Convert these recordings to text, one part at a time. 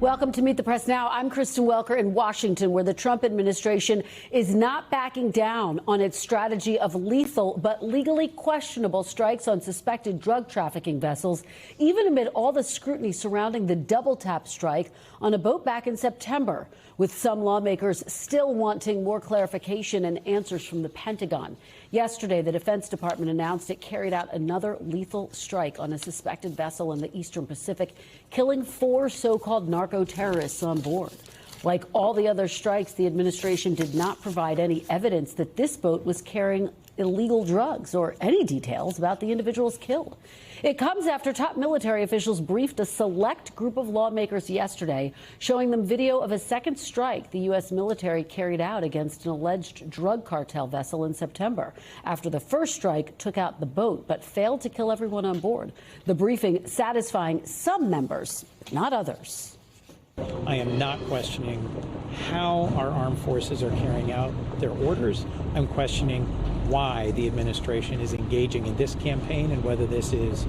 Welcome to Meet the Press Now. I'm Kristen Welker in Washington, where the Trump administration is not backing down on its strategy of lethal but legally questionable strikes on suspected drug trafficking vessels, even amid all the scrutiny surrounding the double tap strike on a boat back in September, with some lawmakers still wanting more clarification and answers from the Pentagon. Yesterday, the Defense Department announced it carried out another lethal strike on a suspected vessel in the Eastern Pacific, killing 4 so-called narco-terrorists on board. Like all the other strikes, the administration did not provide any evidence that this boat was carrying illegal drugs or any details about the individuals killed. It comes after top military officials briefed a select group of lawmakers yesterday, showing them video of a second strike the U.S. military carried out against an alleged drug cartel vessel in September, after the first strike took out the boat but failed to kill everyone on board. The briefing satisfying some members, not others. I am not questioning how our armed forces are carrying out their orders. I'm questioning why the administration is engaging in this campaign and whether this is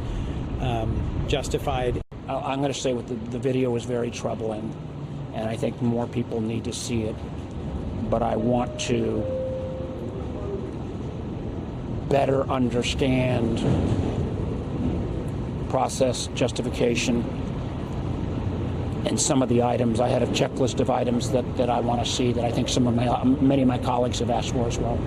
justified. I'm going to say what the video is very troubling, and I think more people need to see it. But I want to better understand process, justification, and some of the items. I had a checklist of items that I want to see that I think many of my colleagues have asked for as well.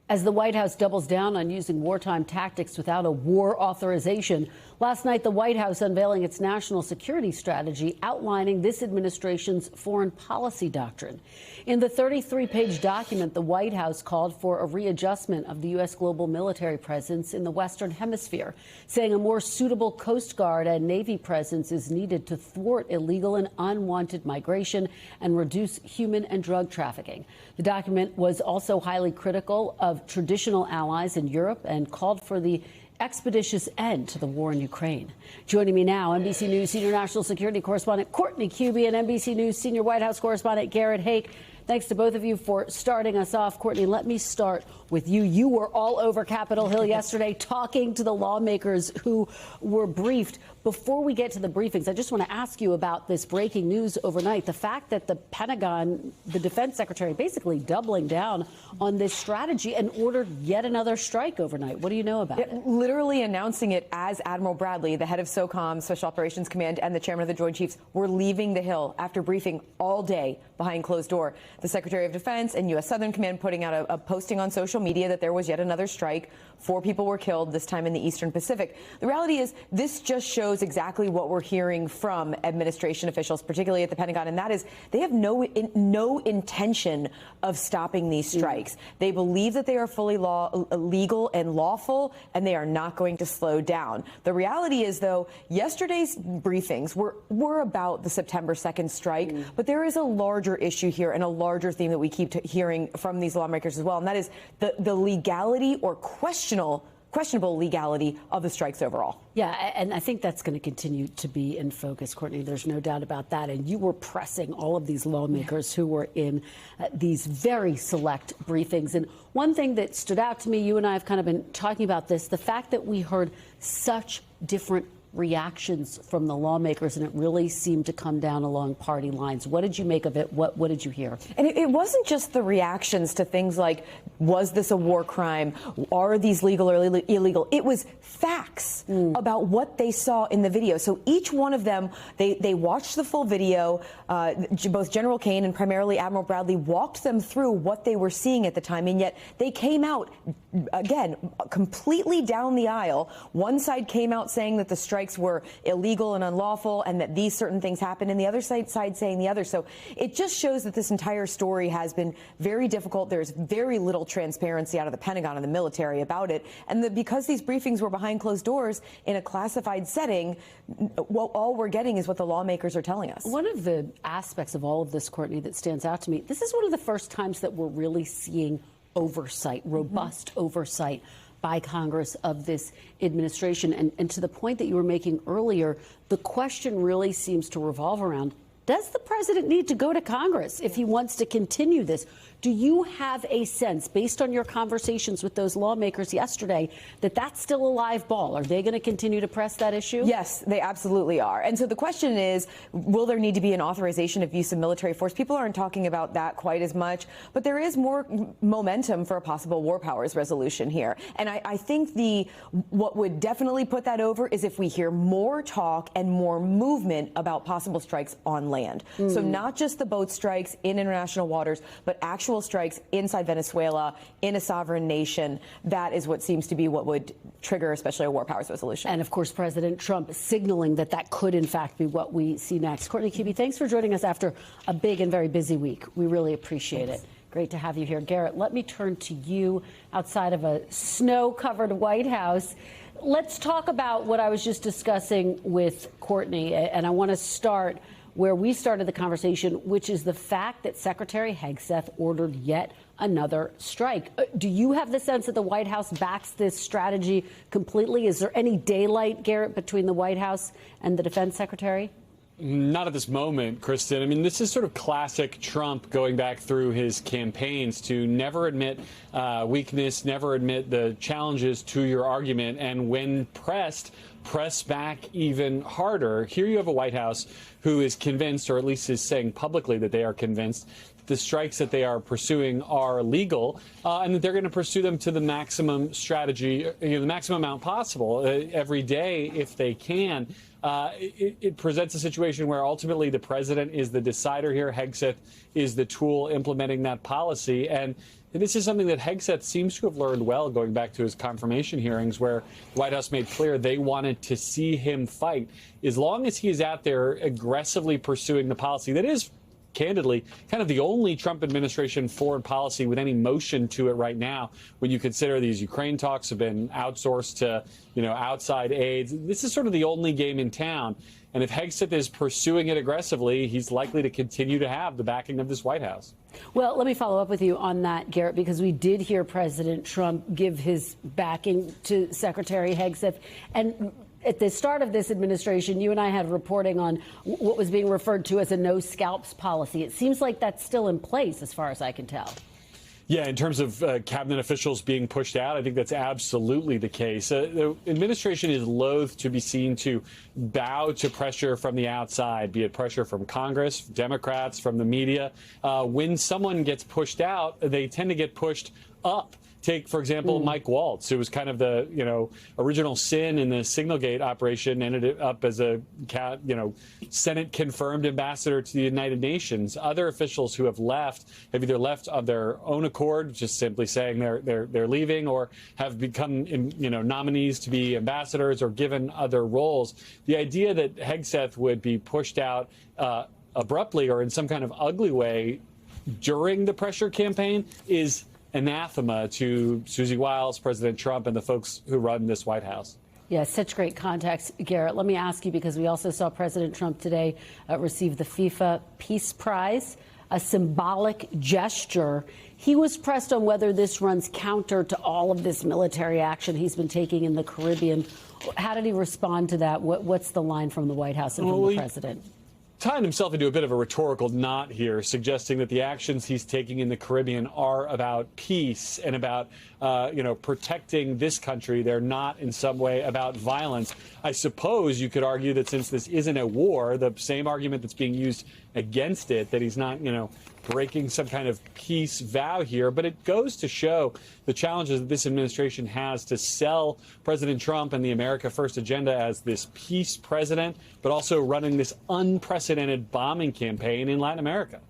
As the White House doubles down on using wartime tactics without a war authorization, last night the White House unveiling its national security strategy outlining this administration's foreign policy doctrine. In the 33-page document, the White House called for a readjustment of the U.S. global military presence in the Western Hemisphere, saying a more suitable Coast Guard and Navy presence is needed to thwart illegal and unwanted migration and reduce human and drug trafficking. The document was also highly critical of traditional allies in Europe and called for the expeditious end to the war in Ukraine. Joining me now, NBC News senior national security correspondent Courtney Kube and NBC News senior White House correspondent Garrett Haake. Thanks to both of you for starting us off. Courtney, let me start with you. You were all over Capitol Hill yesterday talking to the lawmakers who were briefed. Before we get to the briefings, I just want to ask you about this breaking news overnight. The fact that the Pentagon, the defense secretary, basically doubling down on this strategy and ordered yet another strike overnight. What do you know about it? Literally announcing it as Admiral Bradley, the head of SOCOM, Special Operations Command, and the chairman of the Joint Chiefs were leaving the Hill after briefing all day behind closed door. The Secretary of Defense and U.S. Southern Command putting out a posting on social media that there was yet another strike. 4 people were killed, this time in the Eastern Pacific. The reality is this just shows exactly what we're hearing from administration officials, particularly at the Pentagon, and that is they have no intention of stopping these strikes. They believe that they are fully legal and lawful, and they are not going to slow down. The reality is, though, yesterday's briefings were about the September 2nd strike, but there is a larger issue here and a larger theme that we keep hearing from these lawmakers as well, and that is the legality or questionable legality of the strikes overall. Yeah, and I think that's going to continue to be in focus, Courtney. There's no doubt about that. And you were pressing all of these lawmakers who were in these very select briefings. And one thing that stood out to me, you and I have kind of been talking about this, the fact that we heard such different reactions from the lawmakers, and it really seemed to come down along party lines. What did you make of it? What did you hear? And it wasn't just the reactions to things like, was this a war crime? Are these legal or illegal? It was facts about what they saw in the video. So each one of them, they watched the full video. Both General Kane and primarily Admiral Bradley walked them through what they were seeing at the time, and yet they came out, again, completely down the aisle. One side came out saying that the strikes were illegal and unlawful and that these certain things happened, and the other side saying the other. So it just shows that this entire story has been very difficult. There's very little transparency out of the Pentagon and the military about it. And because these briefings were behind closed doors in a classified setting, well, all we're getting is what the lawmakers are telling us. One of the aspects of all of this, Courtney, that stands out to me, this is one of the first times that we're really seeing oversight, robust oversight by Congress of this administration. And to the point that you were making earlier, the question really seems to revolve around, does the president need to go to Congress if he wants to continue this? Do you have a sense, based on your conversations with those lawmakers yesterday, that that's still a live ball? Are they going to continue to press that issue? Yes, they absolutely are. And so the question is, will there need to be an authorization of use of military force? People aren't talking about that quite as much, but there is more momentum for a possible war powers resolution here. And I think what would definitely put that over is if we hear more talk and more movement about possible strikes on land. So not just the boat strikes in international waters, but actual strikes inside Venezuela, in a sovereign nation. That is what seems to be what would trigger especially a war powers resolution. And of course, President Trump signaling that that could in fact be what we see next. Courtney Kube, thanks for joining us after a big and very busy week. We really appreciate it. Great to have you here. Garrett, let me turn to you outside of a snow-covered White House. Let's talk about what I was just discussing with Courtney, and I want to start where we started the conversation, which is the fact that Secretary Hegseth ordered yet another strike. Do you have the sense that the White House backs this strategy completely? Is there any daylight, Garrett, between the White House and the Defense Secretary? Not at this moment, Kristen. I mean, this is sort of classic Trump going back through his campaigns to never admit weakness, never admit the challenges to your argument, and when pressed, press back even harder. Here you have a White House who is convinced, or at least is saying publicly that they are convinced, the strikes that they are pursuing are legal, and that they're going to pursue them to the maximum strategy, the maximum amount possible every day if they can. It presents a situation where ultimately the president is the decider here. Hegseth is the tool implementing that policy. And this is something that Hegseth seems to have learned well going back to his confirmation hearings, where the White House made clear they wanted to see him fight. As long as he is out there aggressively pursuing the policy that is, candidly, kind of the only Trump administration foreign policy with any motion to it right now, when you consider these Ukraine talks have been outsourced to, outside aides. This is sort of the only game in town. And if Hegseth is pursuing it aggressively, he's likely to continue to have the backing of this White House. Well, let me follow up with you on that, Garrett, because we did hear President Trump give his backing to Secretary Hegseth. And at the start of this administration, you and I had reporting on what was being referred to as a no scalps policy. It seems like that's still in place, as far as I can tell. Yeah, in terms of cabinet officials being pushed out, I think that's absolutely the case. The administration is loath to be seen to bow to pressure from the outside, be it pressure from Congress, Democrats, from the media. When someone gets pushed out, they tend to get pushed up. Take, for example, Mike Waltz, who was kind of the, original sin in the Signalgate operation, ended up as a, Senate-confirmed ambassador to the United Nations. Other officials who have left have either left of their own accord, just simply saying they're leaving, or have become, nominees to be ambassadors or given other roles. The idea that Hegseth would be pushed out abruptly or in some kind of ugly way during the pressure campaign is anathema to Susie Wiles, President Trump, and the folks who run this White House. Yeah, such great context, Garrett. Let me ask you, because we also saw President Trump today receive the FIFA Peace Prize, a symbolic gesture. He was pressed on whether this runs counter to all of this military action he's been taking in the Caribbean. How did he respond to that? What's the line from the White House and from the president? Tying himself into a bit of a rhetorical knot here, suggesting that the actions he's taking in the Caribbean are about peace and about, protecting this country. They're not in some way about violence. I suppose you could argue that since this isn't a war, the same argument that's being used against it, that he's not, breaking some kind of peace vow here. But it goes to show the challenges that this administration has to sell President Trump and the America First agenda as this peace president, but also running this unprecedented bombing campaign in Latin America.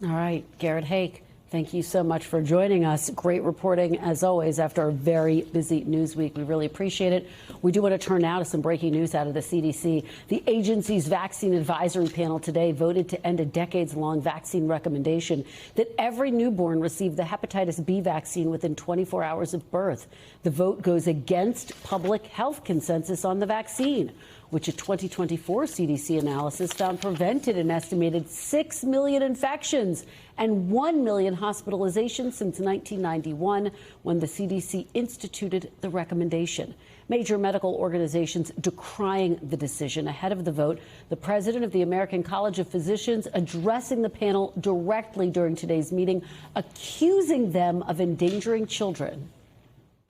All right, Garrett Haake, thank you so much for joining us. Great reporting, as always, after a very busy news week. We really appreciate it. We do want to turn now to some breaking news out of the CDC. The agency's vaccine advisory panel today voted to end a decades-long vaccine recommendation that every newborn receive the hepatitis B vaccine within 24 hours of birth. The vote goes against public health consensus on the vaccine. which a 2024 CDC analysis found prevented an estimated 6 million infections and 1 million hospitalizations since 1991, when the CDC instituted the recommendation. Major medical organizations decrying the decision. Ahead of the vote, the president of the American College of Physicians addressing the panel directly during today's meeting, accusing them of endangering children.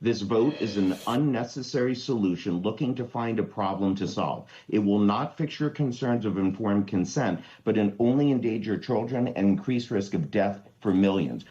This vote is an unnecessary solution looking to find a problem to solve. It will not fix your concerns of informed consent, but it only endanger children and increase risk of death for millions.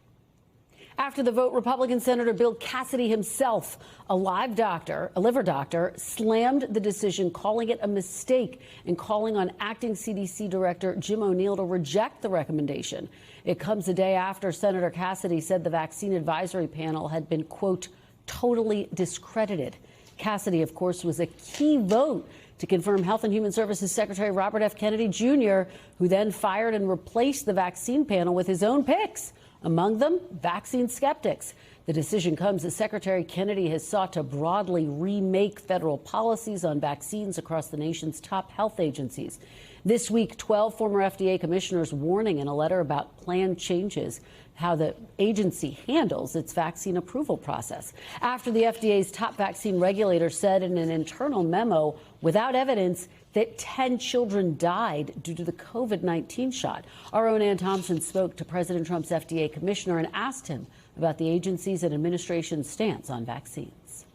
After the vote, Republican Senator Bill Cassidy himself, a liver doctor, slammed the decision, calling it a mistake and calling on acting CDC Director Jim O'Neill to reject the recommendation. It comes a day after Senator Cassidy said the vaccine advisory panel had been, quote, totally discredited. Cassidy, of course, was a key vote to confirm Health and Human Services Secretary Robert F. Kennedy Jr., who then fired and replaced the vaccine panel with his own picks, among them vaccine skeptics. The decision comes as Secretary Kennedy has sought to broadly remake federal policies on vaccines across the nation's top health agencies. This week, 12 former FDA commissioners warning in a letter about planned changes how the agency handles its vaccine approval process. After the FDA's top vaccine regulator said in an internal memo without evidence that 10 children died due to the COVID-19 shot. Our own Ann Thompson spoke to President Trump's FDA commissioner and asked him about the agency's and administration's stance on vaccines.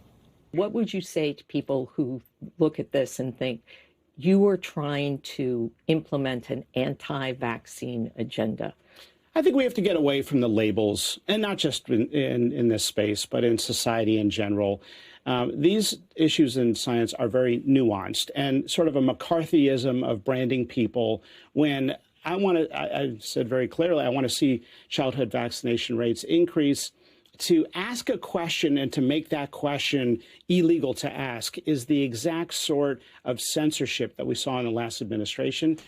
What would you say to people who look at this and think you are trying to implement an anti-vaccine agenda? I think we have to get away from the labels, and not just in this space, but in society in general. These issues in science are very nuanced and sort of a McCarthyism of branding people when I said very clearly, I want to see childhood vaccination rates increase. To ask a question and to make that question illegal to ask is the exact sort of censorship that we saw in the last administration.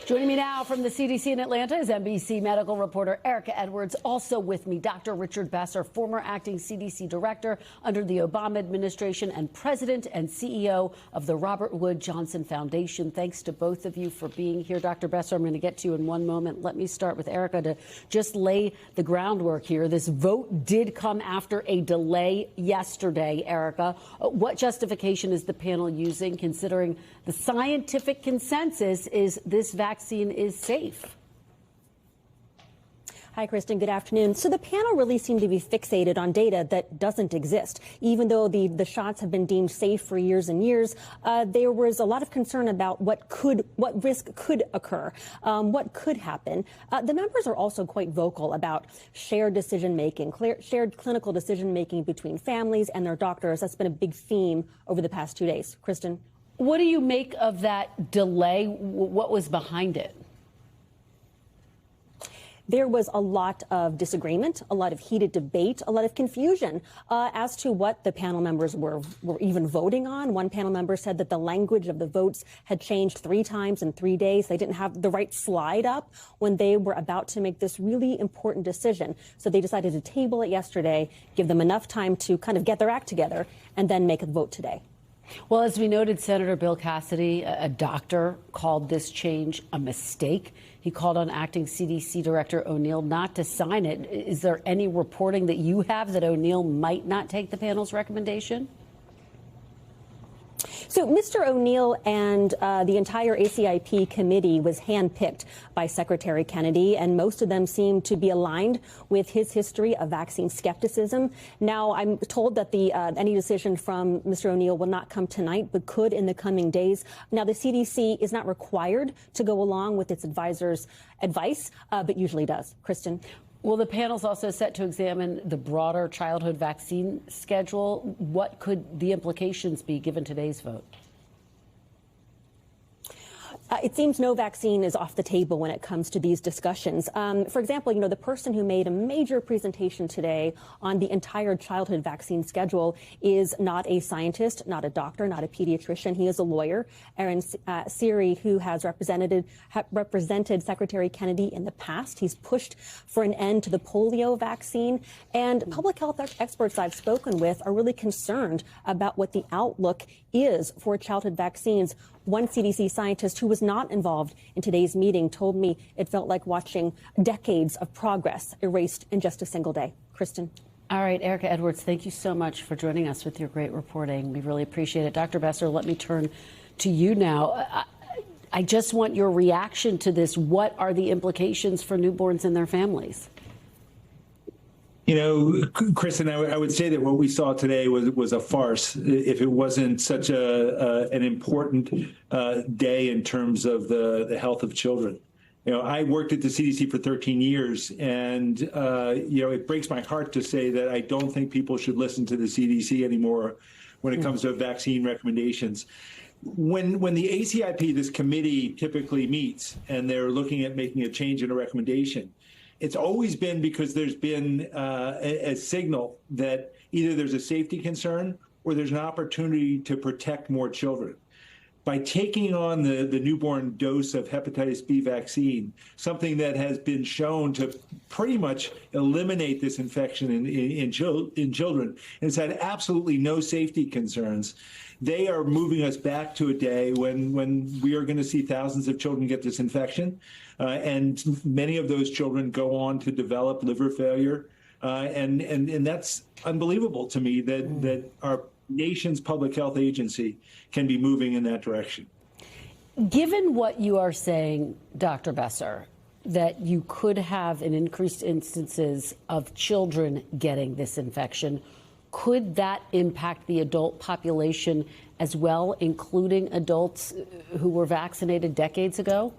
Joining me now from the CDC in Atlanta is NBC medical reporter Erica Edwards. Also with me, Dr. Richard Besser, former acting CDC director under the Obama administration and president and CEO of the Robert Wood Johnson Foundation. Thanks to both of you for being here. Dr. Besser, I'm going to get to you in one moment. Let me start with Erica to just lay the groundwork here. This vote did come after a delay yesterday, Erica. What justification is the panel using, considering the scientific consensus is this vaccine is safe? Hi, Kristen. Good afternoon. So the panel really seemed to be fixated on data that doesn't exist. Even though the shots have been deemed safe for years and years, there was a lot of concern about what risk could occur, what could happen. The members are also quite vocal about shared decision-making, shared clinical decision-making between families and their doctors. That's been a big theme over the past 2 days. Kristen? What do you make of that delay? What was behind it? There was a lot of disagreement, a lot of heated debate, a lot of confusion as to what the panel members were even voting on. One panel member said that the language of the votes had changed 3 times in 3 days. They didn't have the right slide up when they were about to make this really important decision. So they decided to table it yesterday, give them enough time to kind of get their act together, and then make a vote today. Well, as we noted, Senator Bill Cassidy, a doctor, called this change a mistake. He called on acting CDC Director O'Neill not to sign it. Is there any reporting that you have that O'Neill might not take the panel's recommendation? So Mr. O'Neill and the entire ACIP committee was handpicked by Secretary Kennedy, and most of them seem to be aligned with his history of vaccine skepticism. Now, I'm told that any decision from Mr. O'Neill will not come tonight, but could in the coming days. Now, the CDC is not required to go along with its advisors' advice, but usually does. Kristen? Well, the panel's also set to examine the broader childhood vaccine schedule. What could the implications be given today's vote? It seems no vaccine is off the table when it comes to these discussions. For example, the person who made a major presentation today on the entire childhood vaccine schedule is not a scientist, not a doctor, not a pediatrician. He is a lawyer, Aaron Siri, who has represented Secretary Kennedy in the past. He's pushed for an end to the polio vaccine. And public health experts I've spoken with are really concerned about what the outlook is for childhood vaccines. One CDC scientist who was not involved in today's meeting told me it felt like watching decades of progress erased in just a single day. Kristen. All right, Erica Edwards, thank you so much for joining us with your great reporting. We really appreciate it. Dr. Besser, let me turn to you now. I just want your reaction to this. What are the implications for newborns and their families? Kristen, I would say that what we saw today was a farce if it wasn't such an important day in terms of the health of children. I worked at the CDC for 13 years, and, it breaks my heart to say that I don't think people should listen to the CDC anymore when it comes to vaccine recommendations. When the ACIP, this committee, typically meets and they're looking at making a change in a recommendation, it's always been because there's been a signal that either there's a safety concern or there's an opportunity to protect more children. By taking on the newborn dose of hepatitis B vaccine, something that has been shown to pretty much eliminate this infection in children, and it's had absolutely no safety concerns, they are moving us back to a day when we are going to see thousands of children get this infection. And many of those children go on to develop liver failure. And that's unbelievable to me that our nation's public health agency can be moving in that direction. Given what you are saying, Dr. Besser, that you could have an increased instances of children getting this infection, could that impact the adult population as well, including adults who were vaccinated decades ago?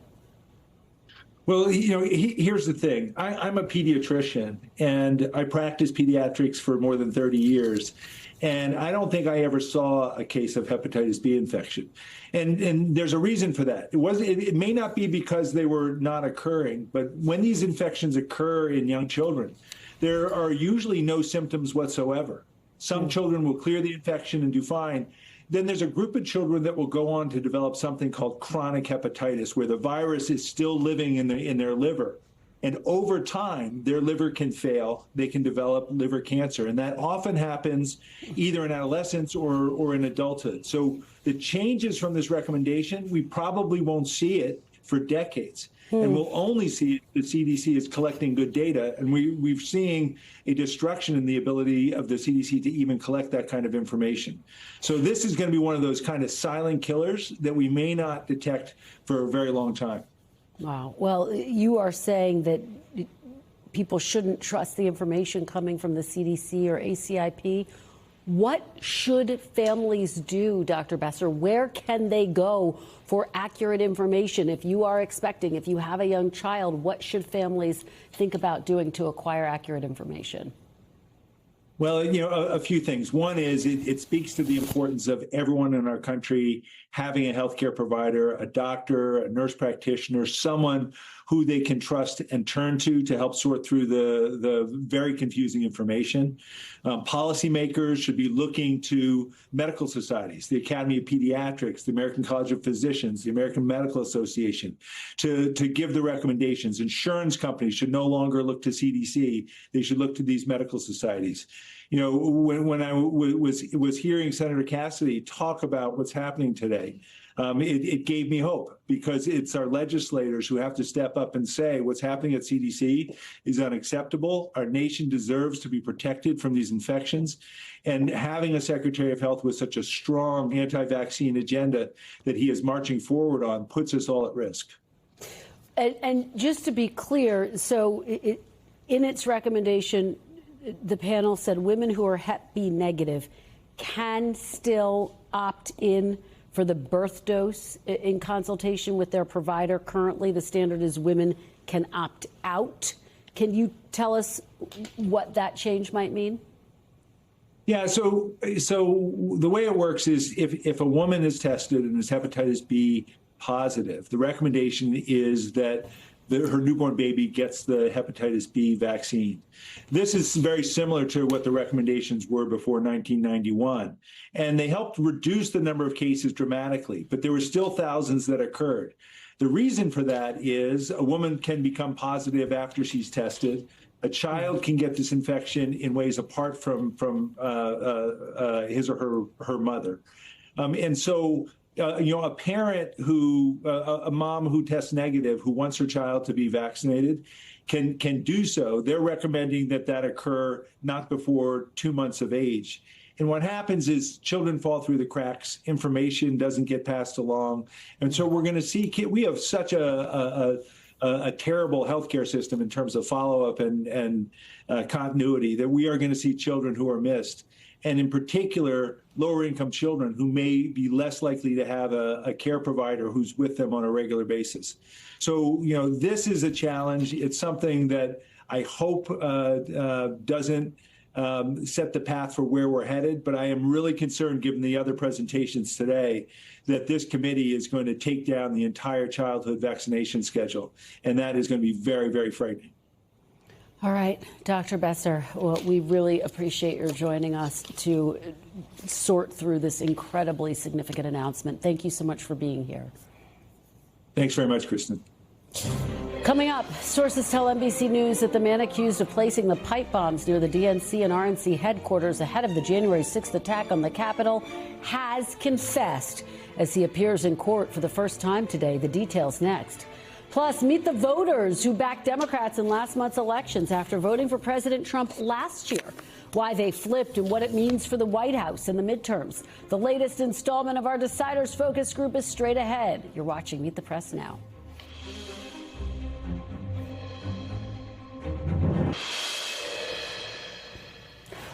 Well, here's the thing. I'm a pediatrician, and I practiced pediatrics for more than 30 years. And I don't think I ever saw a case of hepatitis B infection. And there's a reason for that. It may not be because they were not occurring, but when these infections occur in young children, there are usually no symptoms whatsoever. Some children will clear the infection and do fine. Then there's a group of children that will go on to develop something called chronic hepatitis, where the virus is still living in their liver. And over time, their liver can fail. They can develop liver cancer. And that often happens either in adolescence or in adulthood. So the changes from this recommendation, we probably won't see it for decades. And we'll only see the CDC is collecting good data. And we've seen a destruction in the ability of the CDC to even collect that kind of information. So this is going to be one of those kind of silent killers that we may not detect for a very long time. Wow. Well, you are saying that people shouldn't trust the information coming from the CDC or ACIP. What should families do, Dr. Besser? Where can they go for accurate information? If you have a young child, what should families think about doing to acquire accurate information? Well, a few things. One is it speaks to the importance of everyone in our country having a healthcare provider, a doctor, a nurse practitioner, someone who they can trust and turn to help sort through the very confusing information. Policymakers should be looking to medical societies, the Academy of Pediatrics, the American College of Physicians, the American Medical Association, to give the recommendations. Insurance companies should no longer look to CDC. They should look to these medical societies. When I was hearing Senator Cassidy talk about what's happening today, it gave me hope, because it's our legislators who have to step up and say what's happening at CDC is unacceptable. Our nation deserves to be protected from these infections. And having a Secretary of Health with such a strong anti-vaccine agenda that he is marching forward on puts us all at risk. And just to be clear, so in its recommendation, the panel said women who are Hep B negative can still opt in for the birth dose in consultation with their provider. Currently, the standard is women can opt out. Can you tell us what that change might mean? Yeah, so the way it works is if a woman is tested and is hepatitis B positive, the recommendation is that her newborn baby gets the hepatitis B vaccine. This is very similar to what the recommendations were before 1991. And they helped reduce the number of cases dramatically, but there were still thousands that occurred. The reason for that is a woman can become positive after she's tested. A child can get this infection in ways apart from his or her mother. And so a parent a mom who tests negative, who wants her child to be vaccinated, can do so. They're recommending that occur not before 2 months of age. And what happens is children fall through the cracks, information doesn't get passed along. And so we're going to see, we have such a terrible healthcare system in terms of follow-up and continuity that we are going to see children who are missed. And in particular, lower-income children who may be less likely to have a care provider who's with them on a regular basis. So, this is a challenge. It's something that I hope doesn't set the path for where we're headed. But I am really concerned, given the other presentations today, that this committee is going to take down the entire childhood vaccination schedule. And that is going to be very, very frightening. All right, Dr. Besser, well, we really appreciate your joining us to sort through this incredibly significant announcement. Thank you so much for being here. Thanks very much, Kristen. Coming up, sources tell NBC News that the man accused of placing the pipe bombs near the DNC and RNC headquarters ahead of the January 6th attack on the Capitol has confessed as he appears in court for the first time today. The details next. Plus, meet the voters who backed Democrats in last month's elections after voting for President Trump last year. Why they flipped and what it means for the White House in the midterms. The latest installment of our Deciders Focus Group is straight ahead. You're watching Meet the Press now.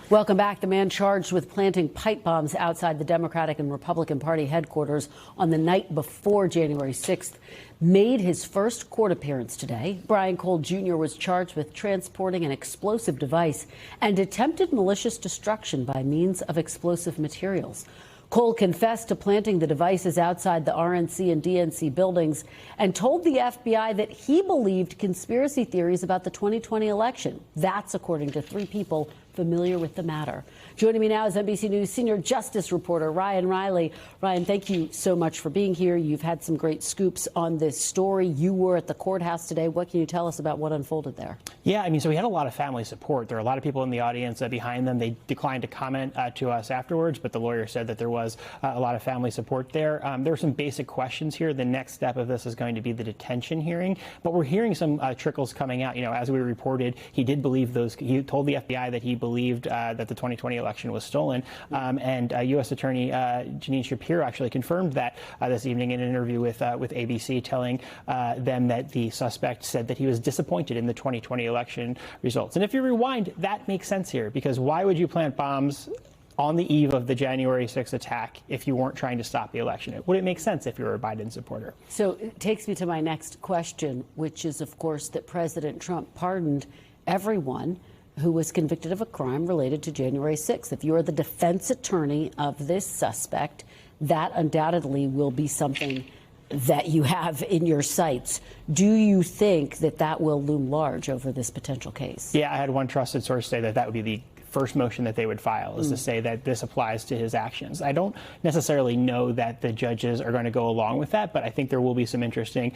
Welcome back. The man charged with planting pipe bombs outside the Democratic and Republican Party headquarters on the night before January 6th made his first court appearance today. Brian Cole Jr. was charged with transporting an explosive device and attempted malicious destruction by means of explosive materials. Cole confessed to planting the devices outside the RNC and DNC buildings and told the FBI that he believed conspiracy theories about the 2020 election. That's according to 3 people familiar with the matter. Joining me now is NBC News senior justice reporter Ryan Riley. Ryan, thank you so much for being here. You've had some great scoops on this story. You were at the courthouse today. What can you tell us about what unfolded there? Yeah, I mean, so we had a lot of family support. There are a lot of people in the audience behind them. They declined to comment to us afterwards, but the lawyer said that there was a lot of family support there. There were some basic questions here. The next step of this is going to be the detention hearing, but we're hearing some trickles coming out. As we reported, he did believe those. He told the FBI that he believed that the 2020 election was stolen. And U.S. Attorney Jeanine Shapiro actually confirmed that this evening in an interview with ABC, telling them that the suspect said that he was disappointed in the 2020 election results. And if you rewind, that makes sense here, because why would you plant bombs on the eve of the January 6th attack if you weren't trying to stop the election? It wouldn't make sense if you were a Biden supporter. So it takes me to my next question, which is, of course, that President Trump pardoned everyone who was convicted of a crime related to January 6th. If you are the defense attorney of this suspect, that undoubtedly will be something that you have in your sights. Do you think that will loom large over this potential case? Yeah, I had one trusted source say that would be the first motion that they would file, is to say that this applies to his actions. I don't necessarily know that the judges are going to go along with that, but I think there will be some interesting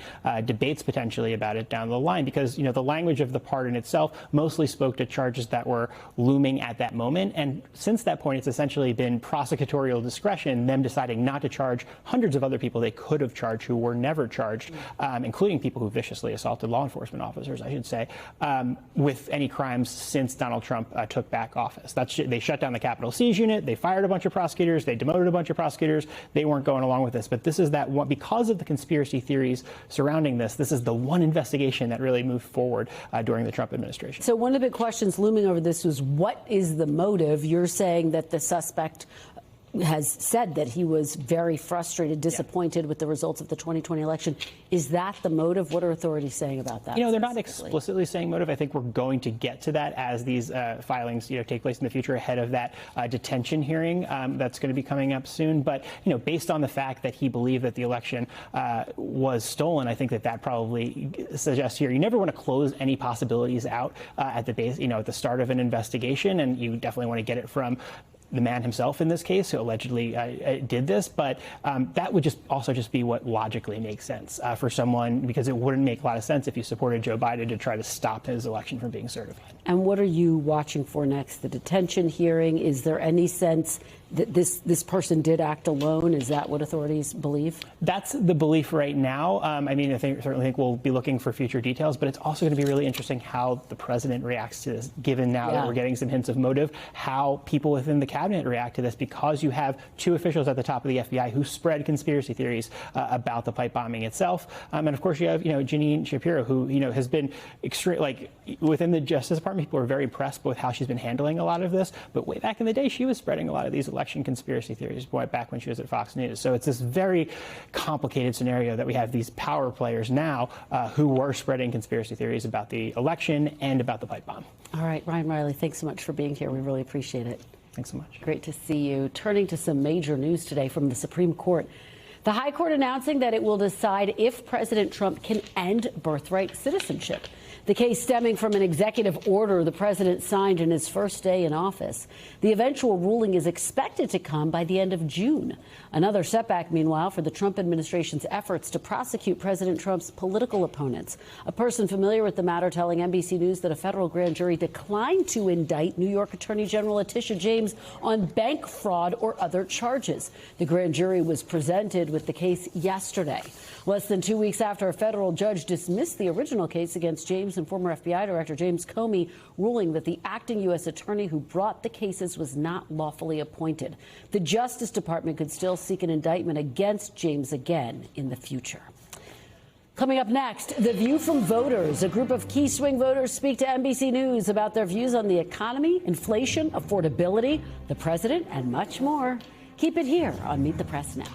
debates potentially about it down the line, because, the language of the pardon itself mostly spoke to charges that were looming at that moment. And since that point, it's essentially been prosecutorial discretion, them deciding not to charge hundreds of other people they could have charged who were never charged, including people who viciously assaulted law enforcement officers, I should say, with any crimes since Donald Trump took back office. They shut down the Capitol Siege Unit. They fired a bunch of prosecutors. They demoted a bunch of prosecutors. They weren't going along with this. But this is that one, because of the conspiracy theories surrounding this. This is the one investigation that really moved forward during the Trump administration. So one of the big questions looming over this was, what is the motive? You're saying that the suspect has said that he was very frustrated, disappointed with the results of the 2020 election. Is that the motive? What are authorities saying about that? You know, they're not explicitly saying motive. I think we're going to get to that as these filings, take place in the future ahead of that detention hearing that's going to be coming up soon. But, based on the fact that he believed that the election was stolen, I think that probably suggests here you never want to close any possibilities out at the base, at the start of an investigation, and you definitely want to get it from the man himself in this case who allegedly did this, but that would also be what logically makes sense for someone, because it wouldn't make a lot of sense if you supported Joe Biden to try to stop his election from being certified. And what are you watching for next? The detention hearing? Is there any sense that this person did act alone? Is that what authorities believe? That's the belief right now. I certainly think we'll be looking for future details, but it's also going to be really interesting how the president reacts to this, given now that we're getting some hints of motive, how people within the cabinet react to this, because you have two officials at the top of the FBI who spread conspiracy theories about the pipe bombing itself. And of course, you have, Jeanine Shapiro, who, has been extreme, within the Justice Department, people are very impressed with how she's been handling a lot of this. But way back in the day, she was spreading a lot of these election conspiracy theories back when she was at Fox News. So it's this very complicated scenario that we have these power players now who were spreading conspiracy theories about the election and about the pipe bomb. All right, Ryan Riley, thanks so much for being here. We really appreciate it. Thanks so much. Great to see you. Turning to some major news today from the Supreme Court. The High Court announcing that it will decide if President Trump can end birthright citizenship. The case stemming from an executive order the president signed in his first day in office. The eventual ruling is expected to come by the end of June. Another setback, meanwhile, for the Trump administration's efforts to prosecute President Trump's political opponents. A person familiar with the matter telling NBC News that a federal grand jury declined to indict New York Attorney General Letitia James on bank fraud or other charges. The grand jury was presented with the case yesterday. Less than 2 weeks after a federal judge dismissed the original case against James and former FBI Director James Comey, ruling that the acting U.S. attorney who brought the cases was not lawfully appointed. The Justice Department could still seek an indictment against James again in the future. Coming up next, The View from Voters. A group of key swing voters speak to NBC News about their views on the economy, inflation, affordability, the president, and much more. Keep it here on Meet the Press Now.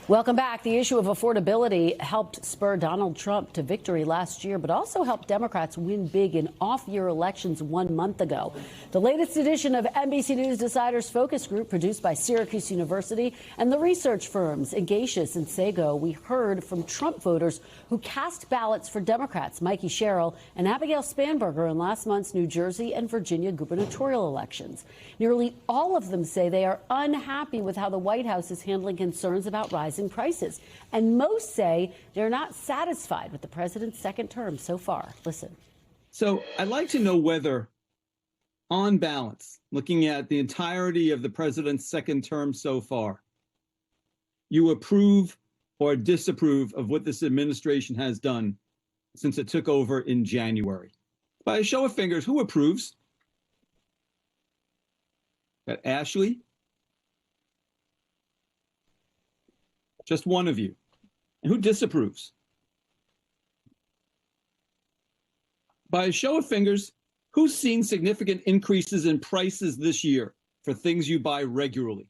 Welcome back. The issue of affordability helped spur Donald Trump to victory last year, but also helped Democrats win big in off-year elections 1 month ago. The latest edition of NBC News Deciders Focus Group, produced by Syracuse University and the research firms Engatius and Sago, we heard from Trump voters who cast ballots for Democrats Mikie Sherrill and Abigail Spanberger in last month's New Jersey and Virginia gubernatorial elections. Nearly all of them say they are unhappy with how the White House is handling concerns about rising prices. And most say they're not satisfied with the president's second term so far. Listen. So I'd like to know whether, on balance, looking at the entirety of the president's second term so far, you approve or disapprove of what this administration has done since it took over in January. By a show of fingers, who approves? Got Ashley? Just one of you. And who disapproves? By a show of fingers, who's seen significant increases in prices this year for things you buy regularly?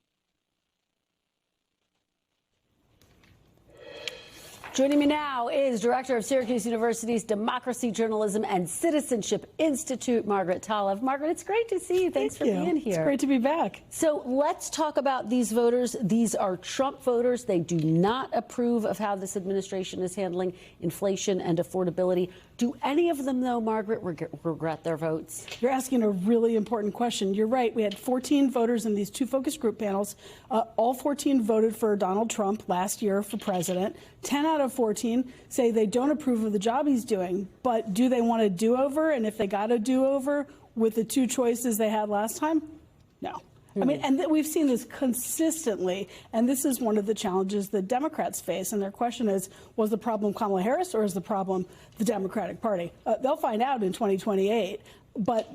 Joining me now is Director of Syracuse University's Democracy, Journalism, and Citizenship Institute, Margaret Talev. Margaret, it's great to see you. Thanks for being here. It's great to be back. So let's talk about these voters. These are Trump voters. They do not approve of how this administration is handling inflation and affordability. Do any of them, though, Margaret, regret their votes? You're asking a really important question. You're right. We had 14 voters in these two focus group panels. All 14 voted for Donald Trump last year for president. 10 out of 14 say they don't approve of the job he's doing. But do they want a do-over? And if they got a do-over with the two choices they had last time? No. I mean, and we've seen this consistently, and this is one of the challenges that Democrats face. And their question is, was the problem Kamala Harris or is the problem the Democratic Party? They'll find out in 2028. But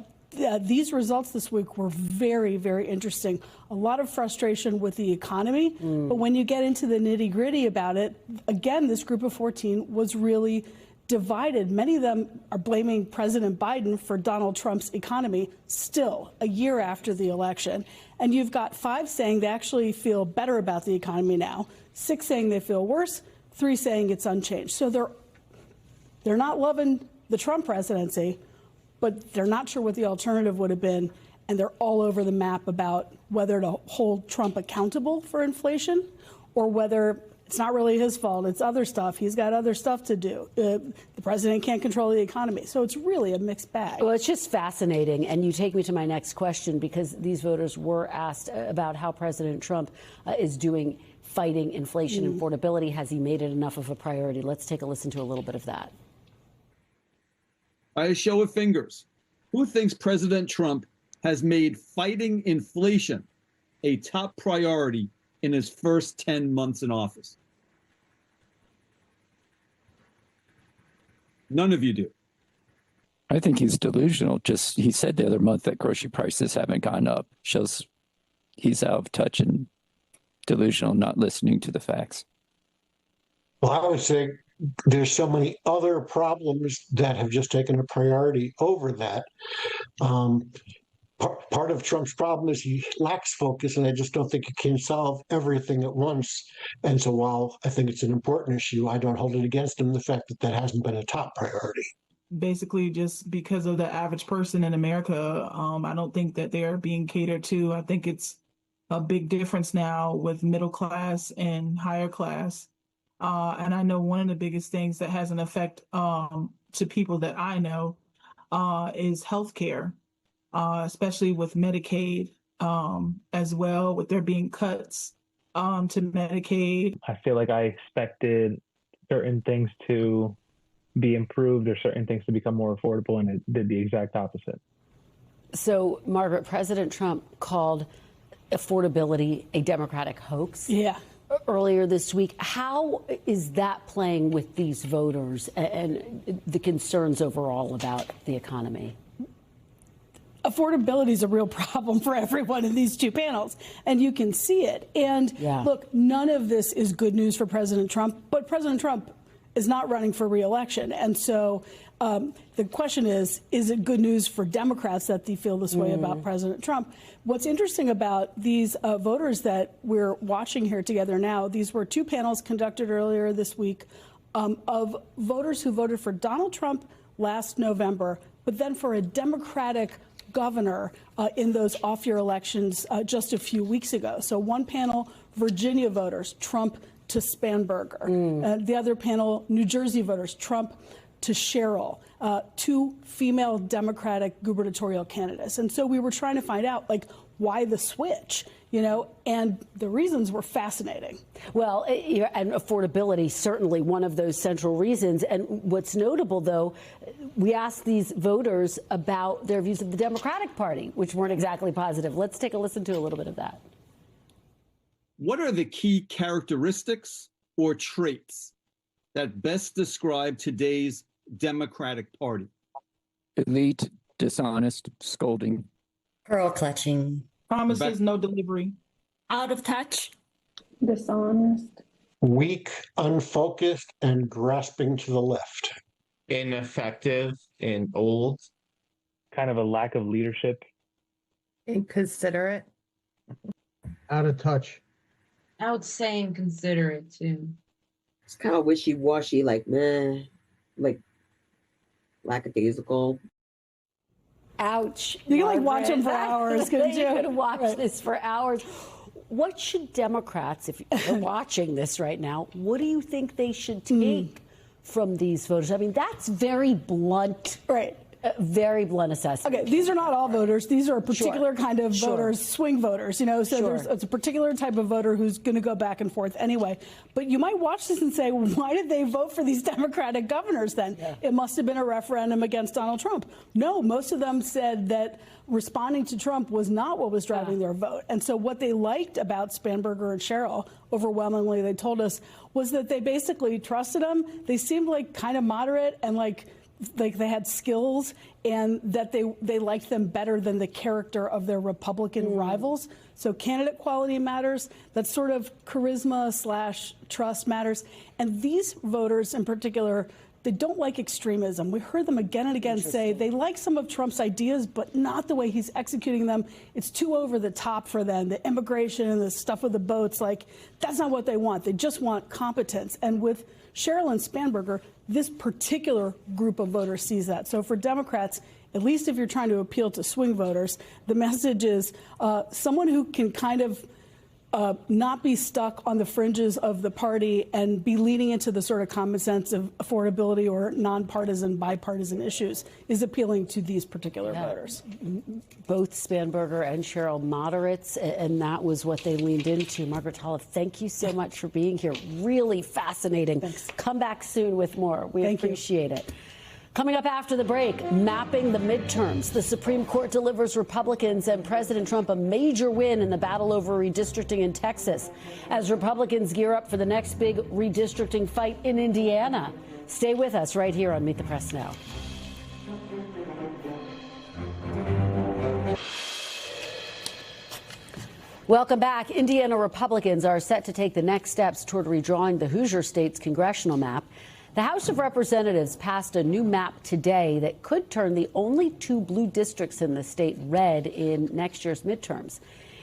these results this week were very, very interesting. A lot of frustration with the economy. But when you get into the nitty gritty about it, again, this group of 14 was really divided. Many of them are blaming President Biden for Donald Trump's economy still a year after the election. And you've got 5 saying they actually feel better about the economy now, 6 saying they feel worse, 3 saying it's unchanged. So they're not loving the Trump presidency, but they're not sure what the alternative would have been. And they're all over the map about whether to hold Trump accountable for inflation or whether it's not really his fault. It's other stuff. He's got other stuff to do. The president can't control the economy. So it's really a mixed bag. Well, it's just fascinating. And you take me to my next question, because these voters were asked about how President Trump is doing fighting inflation and affordability. Has he made it enough of a priority? Let's take a listen to a little bit of that. By a show of fingers, who thinks President Trump has made fighting inflation a top priority in his first 10 months in office? None of you do. I think he's delusional. Just, he said the other month that grocery prices haven't gone up. Shows he's out of touch and delusional, not listening to the facts. Well, I would say there's so many other problems that have just taken a priority over that. Part of Trump's problem is he lacks focus, and I just don't think he can solve everything at once. And so while I think it's an important issue, I don't hold it against him, the fact that that hasn't been a top priority. Basically, just because of the average person in America, I don't think that they're being catered to. I think it's a big difference now with middle class and higher class. And I know one of the biggest things that has an effect to people that I know is healthcare. Especially with Medicaid as well, with there being cuts to Medicaid. I feel like I expected certain things to be improved or certain things to become more affordable, and it did the exact opposite. So, Margaret, President Trump called affordability a Democratic hoax. Yeah. Earlier this week. How is that playing with these voters and the concerns overall about the economy? Affordability is a real problem for everyone in these 2 panels, and you can see it. And look, none of this is good news for President Trump, but President Trump is not running for re-election. And so the question is it good news for Democrats that they feel this way about President Trump? What's interesting about these voters that we're watching here together now, these were 2 panels conducted earlier this week of voters who voted for Donald Trump last November, but then for a Democratic governor in those off-year elections just a few weeks ago. So one panel, Virginia voters, Trump to Spanberger. The other panel, New Jersey voters, Trump to Sherrill, 2 female Democratic gubernatorial candidates. And so we were trying to find out, like, why the switch, you know, and the reasons were fascinating. Well, and affordability, certainly one of those central reasons. And what's notable, though, we asked these voters about their views of the Democratic Party, which weren't exactly positive. Let's take a listen to a little bit of that. What are the key characteristics or traits that best describe today's Democratic Party? Elite, dishonest, scolding. Pearl clutching. Promises, no delivery. Out of touch. Dishonest. Weak, unfocused, and grasping to the left. Ineffective and old. Kind of a lack of leadership. Inconsiderate. Out of touch. I would say inconsiderate too. It's kind of wishy-washy, like meh, like lackadaisical. Ouch. You can like watch them for hours. You could watch this for hours. What should Democrats, if you're watching this right now, what do you think they should take from these voters? I mean, that's very blunt. Right. Very blunt assessment. Okay, these are not all voters. These are a particular kind of voters, swing voters, you know, so it's a particular type of voter who's going to go back and forth anyway. But you might watch this and say, why did they vote for these Democratic governors then? Yeah. It must have been a referendum against Donald Trump. No, most of them said that responding to Trump was not what was driving their vote. And so what they liked about Spanberger and Sherrill, overwhelmingly, they told us, was that they basically trusted him. They seemed like kind of moderate and like like they had skills and that they liked them better than the character of their Republican rivals. So candidate quality matters. That sort of charisma / trust matters. And these voters in particular, they don't like extremism. We heard them again and again say they like some of Trump's ideas, but not the way he's executing them. It's too over the top for them. The immigration and the stuff with the boats, like that's not what they want. They just want competence. And with Sherrill and Spanberger, this particular group of voters sees that. So for Democrats, at least if you're trying to appeal to swing voters, the message is someone who can kind of not be stuck on the fringes of the party and be leaning into the sort of common sense of affordability or nonpartisan, bipartisan issues is appealing to these particular voters. Both Spanberger and Sherrill moderates, and that was what they leaned into. Margaret Talev, thank you so much for being here. Really fascinating. Thanks. Come back soon with more. We appreciate it. Coming up after the break, mapping the midterms. The Supreme Court delivers Republicans and President Trump a major win in the battle over redistricting in Texas as Republicans gear up for the next big redistricting fight in Indiana. Stay with us right here on Meet the Press Now. Welcome back. Indiana Republicans are set to take the next steps toward redrawing the Hoosier State's congressional map. The House of Representatives passed a new map today that could turn the only 2 blue districts in the state red in next year's midterms.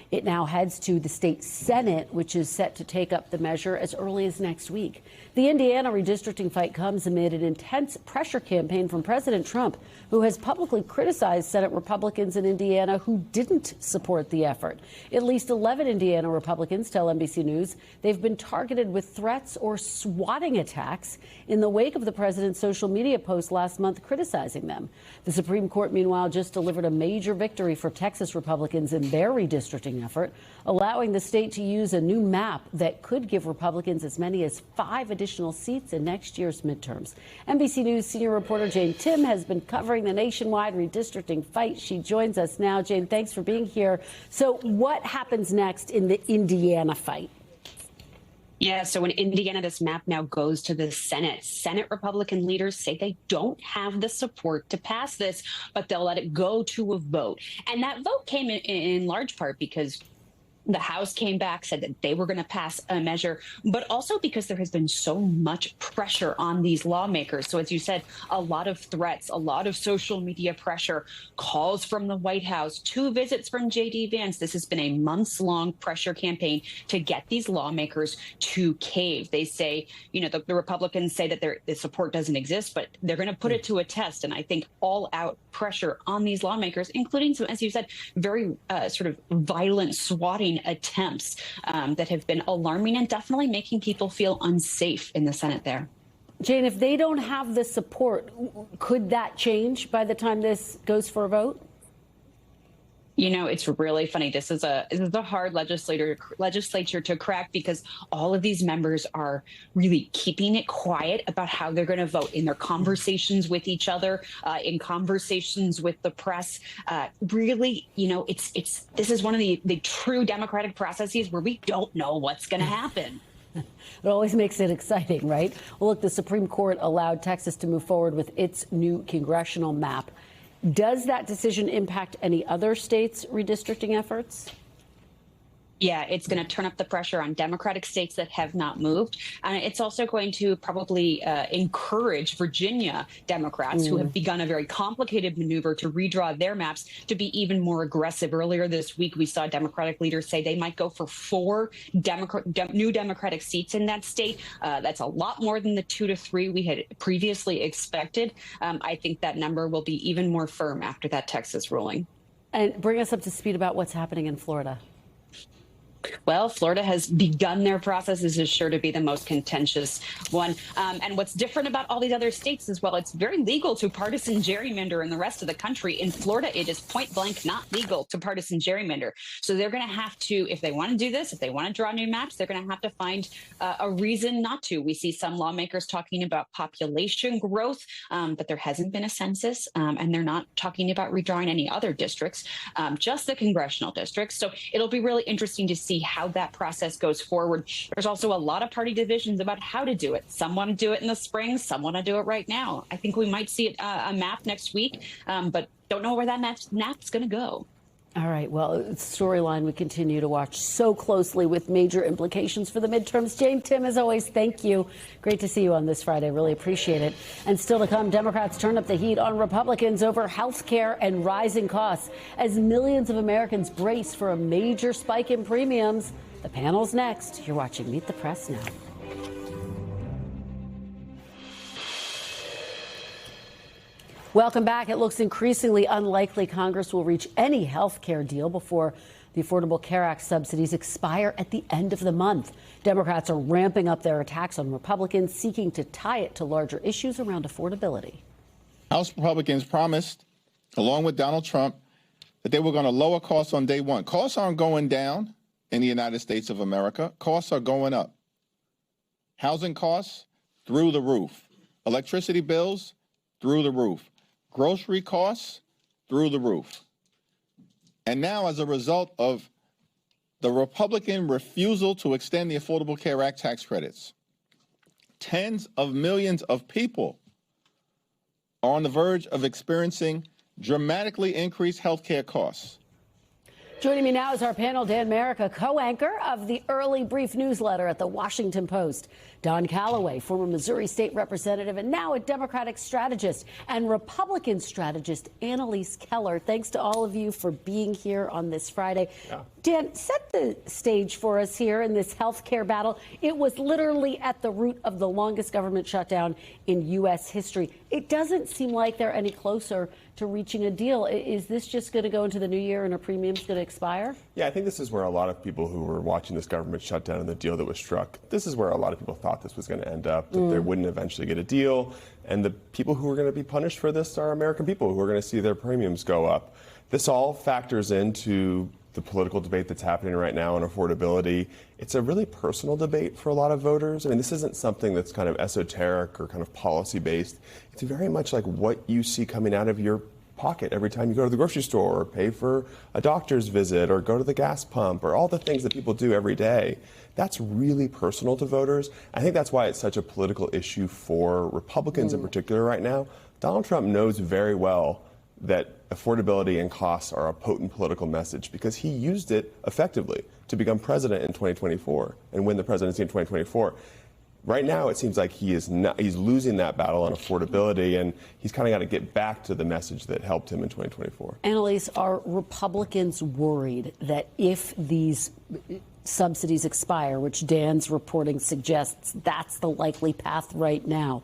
It now heads to the state Senate, which is set to take up the measure as early as next week. The Indiana redistricting fight comes amid an intense pressure campaign from President Trump, who has publicly criticized Senate Republicans in Indiana who didn't support the effort. At least 11 Indiana Republicans tell NBC News they've been targeted with threats or swatting attacks in the wake of the president's social media post last month criticizing them. The Supreme Court, meanwhile, just delivered a major victory for Texas Republicans in their redistricting effort, allowing the state to use a new map that could give Republicans as many as 5 additional seats in next year's midterms. NBC News senior reporter Jane Tim has been covering the nationwide redistricting fight. She joins us now. Jane, thanks for being here. So what happens next in the Indiana fight? Yeah, so in Indiana, this map now goes to the Senate. Senate Republican leaders say they don't have the support to pass this, but they'll let it go to a vote. And that vote came in large part because the House came back, said that they were going to pass a measure, but also because there has been so much pressure on these lawmakers. So as you said, a lot of threats, a lot of social media pressure, calls from the White House, 2 visits from J.D. Vance. This has been a months-long pressure campaign to get these lawmakers to cave. They say, you know, the Republicans say that the support doesn't exist, but they're going to put it to a test. And I think all-out pressure on these lawmakers, including some, as you said, very sort of violent swatting attempts that have been alarming and definitely making people feel unsafe in the Senate there. Jane, if they don't have the support, could that change by the time this goes for a vote? You know, it's really funny. This is a hard legislature to crack because all of these members are really keeping it quiet about how they're going to vote in their conversations with each other, in conversations with the press. Really, you know, this is one of the true democratic processes where we don't know what's going to happen. It always makes it exciting, right? Well, look, the Supreme Court allowed Texas to move forward with its new congressional map. Does that decision impact any other states' redistricting efforts? Yeah, it's going to turn up the pressure on Democratic states that have not moved. And it's also going to probably encourage Virginia Democrats who have begun a very complicated maneuver to redraw their maps to be even more aggressive. Earlier this week, we saw Democratic leaders say they might go for 4 new Democratic seats in that state. That's a lot more than the 2 to 3 we had previously expected. I think that number will be even more firm after that Texas ruling. And bring us up to speed about what's happening in Florida. Well, Florida has begun their process. This is sure to be the most contentious one. And what's different about all these other states is, well, it's very legal to partisan gerrymander in the rest of the country. In Florida, it is point blank not legal to partisan gerrymander. So they're going to have to, if they want to do this, if they want to draw new maps, they're going to have to find a reason not to. We see some lawmakers talking about population growth, but there hasn't been a census, and they're not talking about redrawing any other districts, just the congressional districts. So it'll be really interesting to see see how that process goes forward. There's also a lot of party divisions about how to do it. Some want to do it in the spring, some want to do it right now. I think we might see a map next week, but don't know where that map's going to go. All right. Well, it's a storyline we continue to watch so closely with major implications for the midterms. Jane, Tim, as always, thank you. Great to see you on this Friday. Really appreciate it. And still to come, Democrats turn up the heat on Republicans over health care and rising costs as millions of Americans brace for a major spike in premiums. The panel's next. You're watching Meet the Press now. Welcome back. It looks increasingly unlikely Congress will reach any health care deal before the Affordable Care Act subsidies expire at the end of the month. Democrats are ramping up their attacks on Republicans, seeking to tie it to larger issues around affordability. House Republicans promised, along with Donald Trump, that they were going to lower costs on day one. Costs aren't going down in the United States of America. Costs are going up. Housing costs through the roof. Electricity bills through the roof. Grocery costs through the roof. And now, as a result of the Republican refusal to extend the Affordable Care Act tax credits, tens of millions of people are on the verge of experiencing dramatically increased health care costs. Joining me now is our panel, Dan Merica, co-anchor of the Early Brief newsletter at the Washington Post, Don Calloway, former Missouri state representative and now a Democratic strategist, and Republican strategist Annalise Keller. Thanks to all of you for being here on this Friday. Yeah. Dan, set the stage for us here in this health care battle. It was literally at the root of the longest government shutdown in U.S. history. It doesn't seem like they're any closer to reaching a deal. Is this just going to go into the new year and a premium's going to expire? Yeah, I think this is where a lot of people who were watching this government shutdown and the deal that was struck, this is where a lot of people thought this was going to end up, that they wouldn't eventually get a deal. And the people who are going to be punished for this are American people who are going to see their premiums go up. This all factors into the political debate that's happening right now on affordability. It's a really personal debate for a lot of voters. I mean, this isn't something that's kind of esoteric or kind of policy-based. It's very much like what you see coming out of your pocket every time you go to the grocery store or pay for a doctor's visit or go to the gas pump or all the things that people do every day. That's really personal to voters. I think that's why it's such a political issue for Republicans in particular right now. Donald Trump knows very well that affordability and costs are a potent political message because he used it effectively to become president in 2024 and win the presidency in 2024. Right now, it seems like he's losing that battle on affordability, and he's kind of got to get back to the message that helped him in 2024. Annalise, are Republicans worried that if these subsidies expire, which Dan's reporting suggests that's the likely path right now,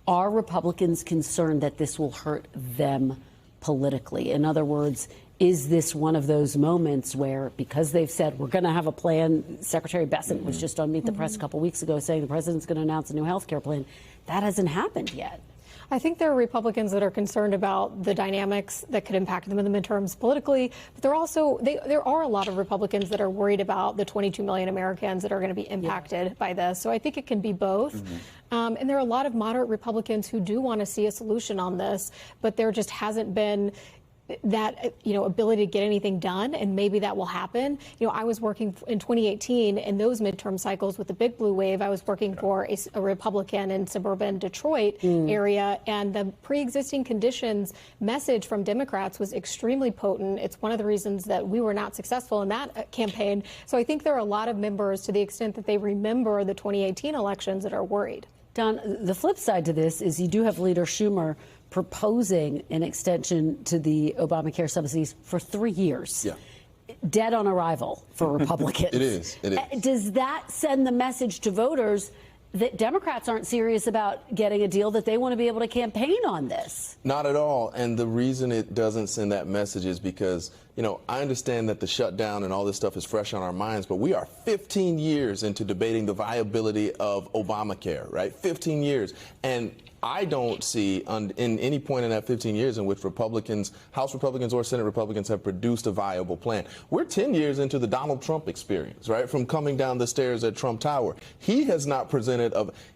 are Republicans concerned that this will hurt them politically? In other words, is this one of those moments where, because they've said we're going to have a plan, Secretary Besser was just on Meet the Press a couple weeks ago saying the president's going to announce a new health care plan. That hasn't happened yet. I think there are Republicans that are concerned about the dynamics that could impact them in the midterms politically, but there are a lot of Republicans that are worried about the 22 million Americans that are going to be impacted by this. So I think it can be both. And there are a lot of moderate Republicans who do want to see a solution on this, but there just hasn't been that ability to get anything done, and maybe that will happen. I was working in 2018 in those midterm cycles with the big blue wave. I was working for a Republican in suburban Detroit area, and the pre-existing conditions message from Democrats was extremely potent. It's one of the reasons that we were not successful in that campaign. So I think there are a lot of members, to the extent that they remember the 2018 elections, that are worried. Don, the flip side to this is you do have Leader Schumer proposing an extension to the Obamacare subsidies for 3 years. Yeah. Dead on arrival for Republicans. It is. Does that send the message to voters that Democrats aren't serious about getting a deal, that they want to be able to campaign on this? Not at all. And the reason it doesn't send that message is because, I understand that the shutdown and all this stuff is fresh on our minds, but we are 15 years into debating the viability of Obamacare, right? 15 years. And I don't see in any point in that 15 years in which Republicans, House Republicans or Senate Republicans, have produced a viable plan. We're 10 years into the Donald Trump experience, right? From coming down the stairs at Trump Tower. He has not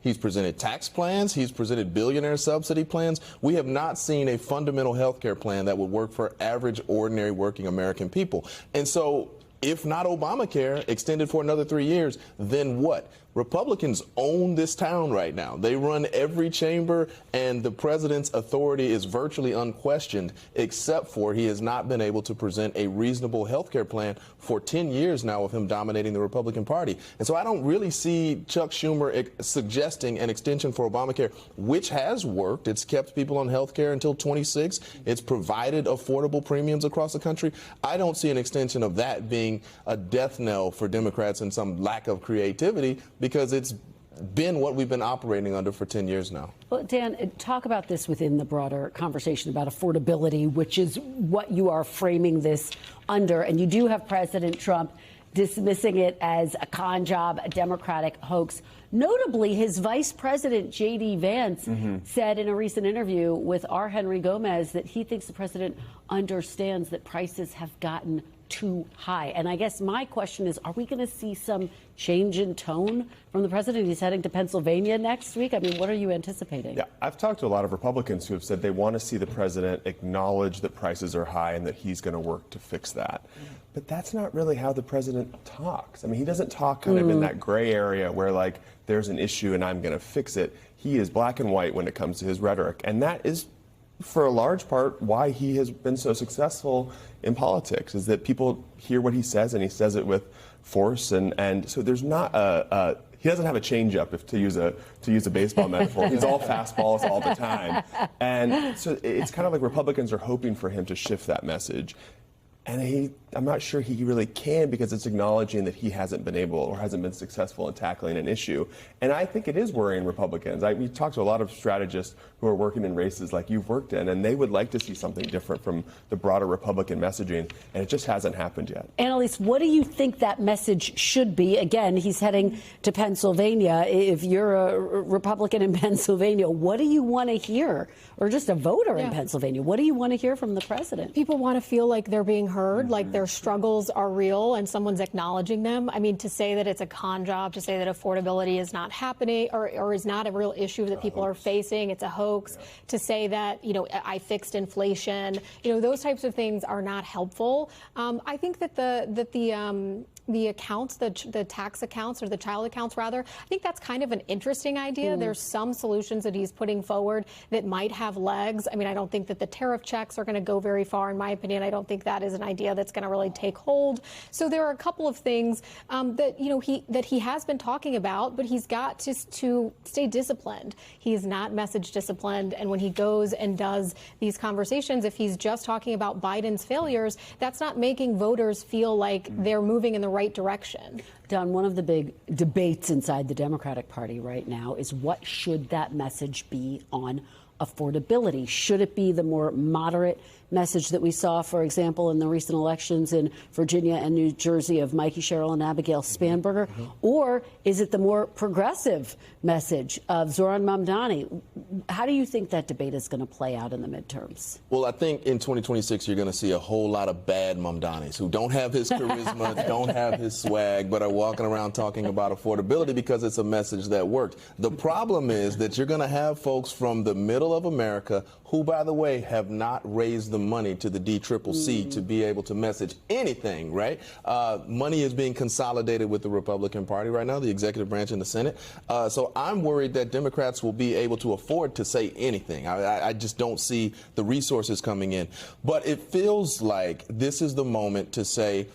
he's presented tax plans. He's presented billionaire subsidy plans. We have not seen a fundamental health care plan that would work for average, ordinary, working American people. And so if not Obamacare extended for another 3 years, then what? Republicans own this town right now. They run every chamber, and the president's authority is virtually unquestioned, except for he has not been able to present a reasonable health care plan for 10 years now of him dominating the Republican Party. And so I don't really see Chuck Schumer suggesting an extension for Obamacare, which has worked. It's kept people on health care until 26. It's provided affordable premiums across the country. I don't see an extension of that being a death knell for Democrats and some lack of creativity, because it's been what we've been operating under for 10 years now. Well, Dan, talk about this within the broader conversation about affordability, which is what you are framing this under. And you do have President Trump dismissing it as a con job, a Democratic hoax. Notably, his vice president, J.D. Vance, said in a recent interview with R. Henry Gomez that he thinks the president understands that prices have gotten too high. And I guess my question is, are we going to see some change in tone from the president? He's heading to Pennsylvania next week. I mean, what are you anticipating? Yeah, I've talked to a lot of Republicans who have said they want to see the president acknowledge that prices are high and that he's going to work to fix that. But that's not really how the president talks. I mean, he doesn't talk kind of in that gray area where, like, there's an issue and I'm going to fix it. He is black and white when it comes to his rhetoric. And that is, for a large part, why he has been so successful in politics, is that people hear what he says and he says it with force. And so there's not he doesn't have a changeup, if to use a baseball metaphor. He's all fastballs all the time. And so it's kind of like Republicans are hoping for him to shift that message. And I'm not sure he really can, because it's acknowledging that he hasn't been able or hasn't been successful in tackling an issue. And I think it is worrying Republicans. We talked to a lot of strategists who are working in races like you've worked in, and they would like to see something different from the broader Republican messaging, and it just hasn't happened yet. Annalise, what do you think that message should be? Again, he's heading to Pennsylvania. If you're a Republican in Pennsylvania, what do you want to hear? Or just a voter in Pennsylvania, what do you want to hear from the president? People want to feel like they're being heard, like their struggles are real and someone's acknowledging them. I mean, to say that it's a con job, to say that affordability is not happening or is not a real issue that people are facing, it's a hoax, to say that, you know, I fixed inflation, you know, those types of things are not helpful. I think that the accounts, the tax accounts, or the child accounts rather, I think that's kind of an interesting idea. There's some solutions that he's putting forward that might have legs. I mean, I don't think that the tariff checks are going to go very far, in my opinion. I don't think that is an idea that's going to really take hold. So there are a couple of things that, you know, he has been talking about, but he's got to stay disciplined. He is not message disciplined, and when he goes and does these conversations, if he's just talking about Biden's failures, that's not making voters feel like they're moving in the right direction. Don, one of the big debates inside the Democratic Party right now is, what should that message be on affordability? Should it be the more moderate message that we saw, for example, in the recent elections in Virginia and New Jersey of Mikie Sherrill and Abigail Spanberger? Or is it the more progressive message of Zoran Mamdani? How do you think that debate is going to play out in the midterms? Well, I think in 2026, you're going to see a whole lot of bad Mamdanis who don't have his charisma, don't have his swag, but are walking around talking about affordability because it's a message that worked. The problem is that you're going to have folks from the middle of America who, by the way, have not raised the money to the DCCC to be able to message anything, right? Money is being consolidated with the Republican Party right now, the executive branch in the Senate. So I'm worried that Democrats will be able to afford to say anything. I just don't see the resources coming in. But it feels like this is the moment to say,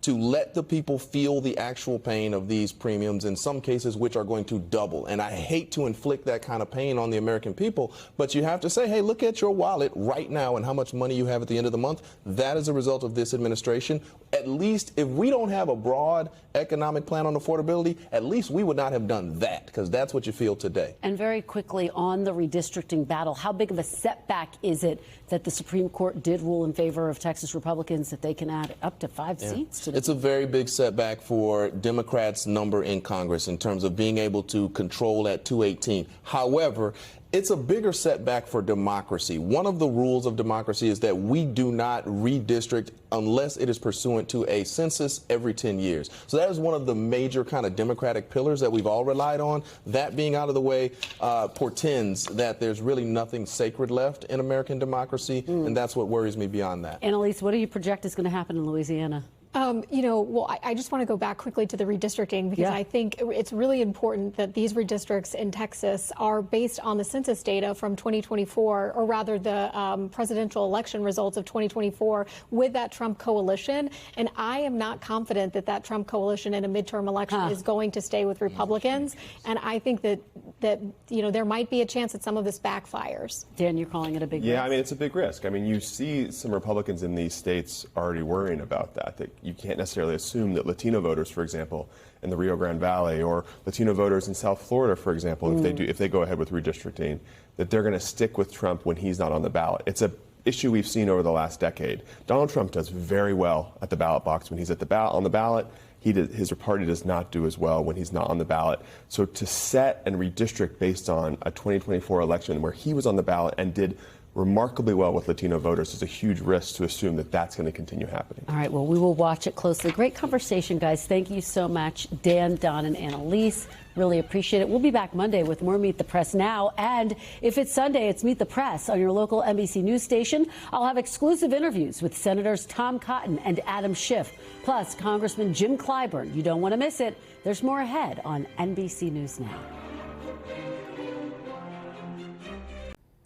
to let the people feel the actual pain of these premiums, in some cases which are going to double. And I hate to inflict that kind of pain on the American people, but you have to say, hey, look at your wallet right now and how much money you have at the end of the month. That is a result of this administration. At least if we don't have a broad economic plan on affordability, at least we would not have done that, because that's what you feel today. And very quickly on the redistricting battle, how big of a setback is it that the Supreme Court did rule in favor of Texas Republicans that they can add up to 5 seats to the It's a very big setback for Democrats' number in Congress in terms of being able to control that 218. However, it's a bigger setback for democracy. One of the rules of democracy is that we do not redistrict unless it is pursuant to a census every 10 years. So that is one of the major kind of democratic pillars that we've all relied on. That being out of the way portends that there's really nothing sacred left in American democracy, and that's what worries me beyond that. Annalise, what do you project is going to happen in Louisiana? I just want to go back quickly to the redistricting because I think it's really important that these redistricts in Texas are based on the census data from 2024, or rather the presidential election results of 2024 with that Trump coalition. And I am not confident that that Trump coalition in a midterm election is going to stay with Republicans. And I think that there might be a chance that some of this backfires. Dan, you're calling it a big risk. Yeah, I mean, it's a big risk. I mean, you see some Republicans in these states already worrying about that you can't necessarily assume that Latino voters, for example, in the Rio Grande Valley, or Latino voters in South Florida, for example, if they go ahead with redistricting, that they're going to stick with Trump when he's not on the ballot. It's a issue we've seen over the last decade. Donald Trump does very well at the ballot box when he's on the ballot. His party does not do as well when he's not on the ballot. So to set and redistrict based on a 2024 election where he was on the ballot and did remarkably well with Latino voters is a huge risk to assume that that's going to continue happening. All right, well, we will watch it closely. Great conversation, guys. Thank you so much, Dan, Don, and Annalise. Really appreciate it. We'll be back Monday with more Meet the Press Now. And if it's Sunday, it's Meet the Press on your local NBC News station. I'll have exclusive interviews with Senators Tom Cotton and Adam Schiff, plus Congressman Jim Clyburn. You don't want to miss it. There's more ahead on NBC News Now.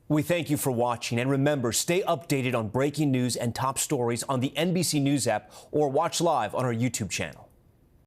We thank you for watching, and remember, stay updated on breaking news and top stories on the NBC News app or watch live on our YouTube channel.